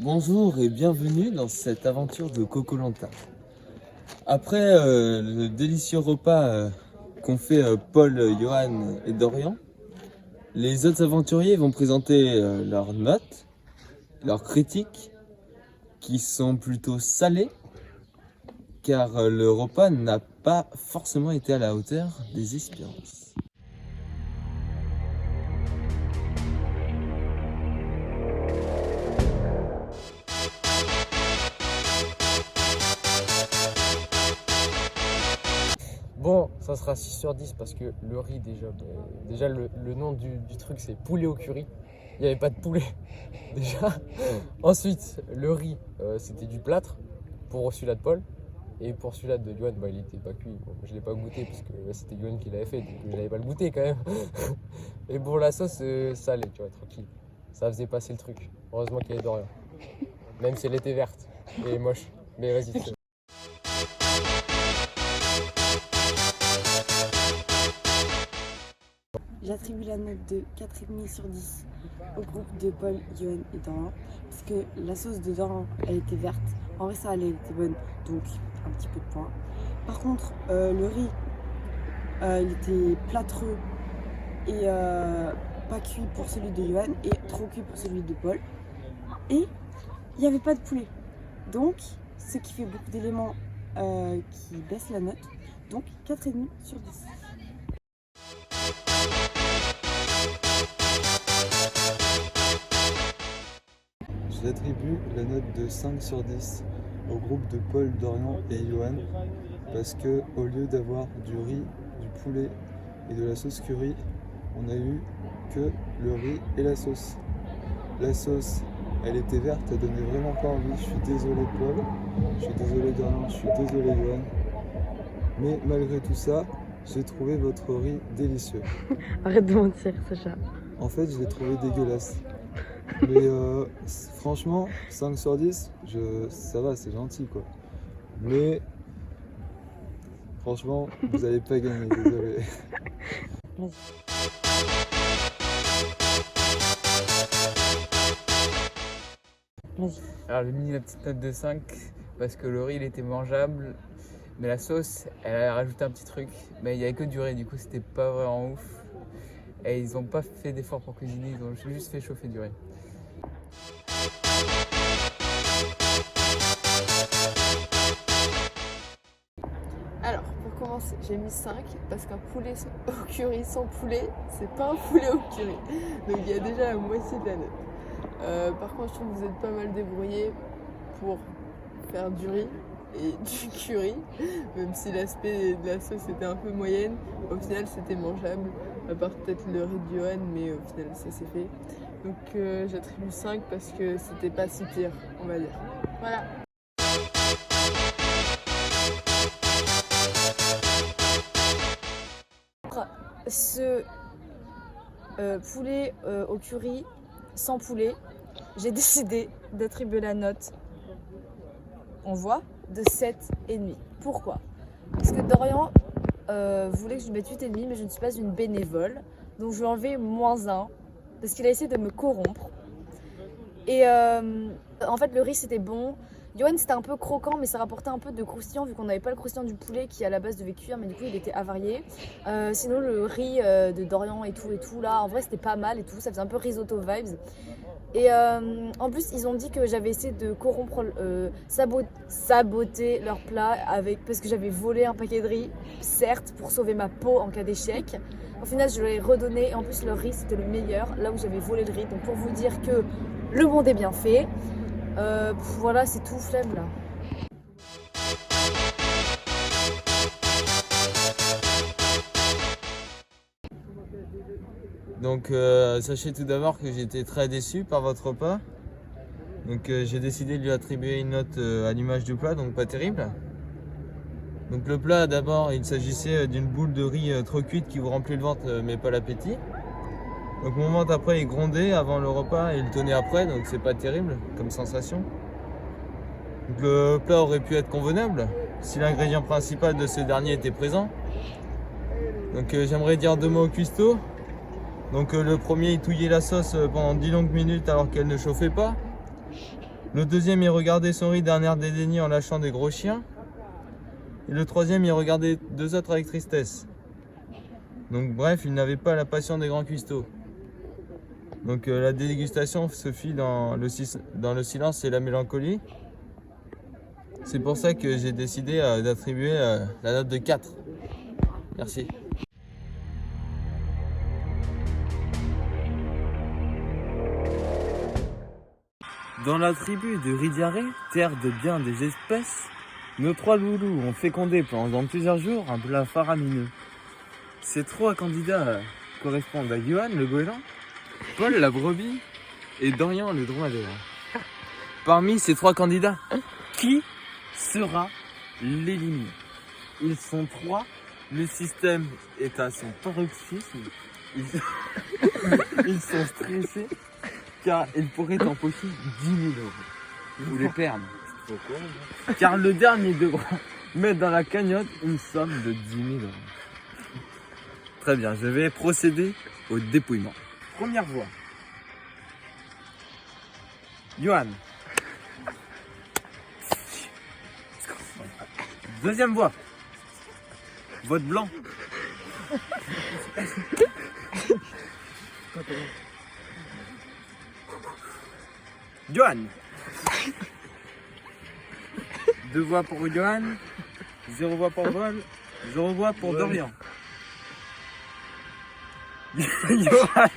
Bonjour et bienvenue dans cette aventure de Koh-Lanta. Après le délicieux repas qu'ont fait Paul, Johan et Dorian, les autres aventuriers vont présenter leurs notes, leurs critiques, qui sont plutôt salées, car le repas n'a pas forcément été à la hauteur des espérances. Bon, ça sera 6 sur 10 parce que le riz déjà le nom du truc c'est poulet au curry. Il n'y avait pas de poulet déjà. Ensuite, le riz c'était du plâtre pour celui-là de Paul. Et pour celui-là de Johan, il n'était pas cuit. Bon, je ne l'ai pas goûté parce que c'était Johan qui l'avait fait, donc je n'allais pas le goûter quand même. Et pour la sauce salée, tu vois, tranquille. Ça faisait passer le truc. Heureusement qu'il y avait Dorian. Même si elle était verte et moche. Mais vas-y. J'attribue la note de 4,5 sur 10 au groupe de Paul, Johan et Dorian parce que la sauce de Dorian elle était verte, en vrai ça elle était bonne, donc un petit peu de points. Par contre le riz il était plâtreux et pas cuit pour celui de Johan et trop cuit pour celui de Paul, et il n'y avait pas de poulet, donc ce qui fait beaucoup d'éléments qui baissent la note, donc 4,5 sur 10. J'attribue la note de 5 sur 10 au groupe de Paul, Dorian et Johan parce que au lieu d'avoir du riz, du poulet et de la sauce curry, on a eu que le riz et la sauce. La sauce, elle était verte, elle donnait vraiment pas envie. Je suis désolé Paul, je suis désolé Dorian, je suis désolé Johan. Mais malgré tout ça, j'ai trouvé votre riz délicieux. Arrête de mentir, Sacha. En fait, je l'ai trouvé dégueulasse. Mais franchement, 5 sur 10, ça va, c'est gentil quoi. Mais franchement, vous n'allez pas gagner, désolé. Vas-y. Alors j'ai mis la petite note de 5 parce que le riz il était mangeable, mais la sauce elle a rajouté un petit truc, mais il n'y avait que du riz, du coup c'était pas vraiment ouf. Et ils ont pas fait d'effort pour cuisiner, ils ont juste fait chauffer du riz. Alors, pour commencer, j'ai mis 5 parce qu'un poulet au curry sans poulet, c'est pas un poulet au curry. Donc il y a déjà la moitié de la note. Par contre, je trouve que vous êtes pas mal débrouillés pour faire du riz et du curry, même si l'aspect de la sauce était un peu moyenne. Au final, c'était mangeable, à part peut-être le riz de Johan, mais au final, ça s'est fait. Donc j'attribue 5 parce que c'était pas si pire, on va dire. Voilà. Ce poulet au curry sans poulet, j'ai décidé d'attribuer la note, on voit, de 7,5. Pourquoi? Parce que Dorian voulait que je lui mette 8,5, mais je ne suis pas une bénévole, donc je lui ai enlevé -1 parce qu'il a essayé de me corrompre. Et en fait le riz c'était bon. Johan c'était un peu croquant, mais ça rapportait un peu de croustillant vu qu'on n'avait pas le croustillant du poulet qui à la base devait cuire, mais du coup il était avarié. Sinon le riz de Dorian et tout là, en vrai c'était pas mal et tout, ça faisait un peu risotto vibes. Et en plus ils ont dit que j'avais essayé de corrompre, saboter leur plat parce que j'avais volé un paquet de riz, certes pour sauver ma peau en cas d'échec. Au final je leur ai redonné, et en plus le riz c'était le meilleur, là où j'avais volé le riz. Donc pour vous dire que le monde est bien fait. Voilà, c'est tout, flemme là. Donc sachez tout d'abord que j'étais très déçu par votre repas. Donc j'ai décidé de lui attribuer une note à l'image du plat, donc pas terrible. Donc le plat d'abord, il s'agissait d'une boule de riz trop cuite qui vous remplit le ventre mais pas l'appétit. Donc un moment après il grondait avant le repas et il tenait après, donc c'est pas terrible comme sensation. Donc le plat aurait pu être convenable si l'ingrédient principal de ce dernier était présent. Donc j'aimerais dire 2 mots au cuistot. Donc le premier il touillait la sauce pendant 10 longues minutes alors qu'elle ne chauffait pas. Le deuxième, il regardait son riz d'un air dédaigné en lâchant des gros chiens. Et le troisième, il regardait deux autres avec tristesse. Donc bref, il n'avait pas la passion des grands cuistots. Donc la dégustation se fit dans le silence et la mélancolie. C'est pour ça que j'ai décidé d'attribuer la note de 4. Merci. Dans la tribu de Ridiaré, terre de bien des espèces, nos 3 loulous ont fécondé pendant plusieurs jours un plat faramineux. Ces 3 candidats correspondent à Johan le goéland, Paul la brebis et Dorian le dromadaire. Parmi ces 3 candidats, qui sera l'éliminé? Ils sont 3, le système est à son paroxysme, ils sont stressés car ils pourraient empocher 10 000 euros ou les perdre. Car le dernier devra mettre dans la cagnotte une somme de 10 000 euros. Très bien, je vais procéder au dépouillement. Première voix. Johan. Deuxième voix. Vote blanc. Johan. 2 voix pour Johan. 0 voix pour Paul. 0 voix pour Dorian. Johan.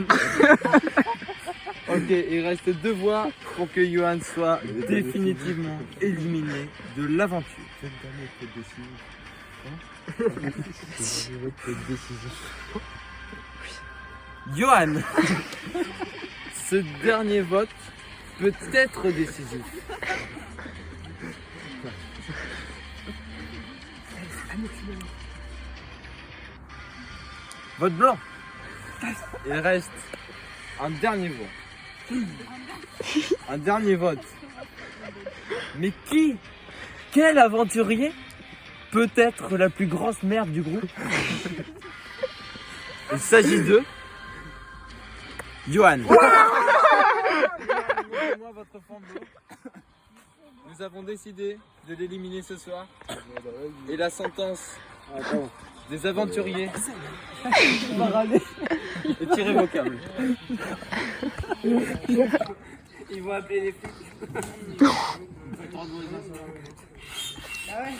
Ok, il reste 2 voix pour que Johan soit définitivement éliminé de l'aventure. Johan, ce dernier vote peut être décisif. Vote blanc. Il reste un dernier vote. Un dernier vote. Mais quel aventurier peut être la plus grosse merde du groupe? Il s'agit de Johan. Montrez-moi votre flambeau. Nous avons décidé de l'éliminer ce soir. Et la sentence des aventuriers est irrévocable. Ils vont appeler les flics. Ah ouais.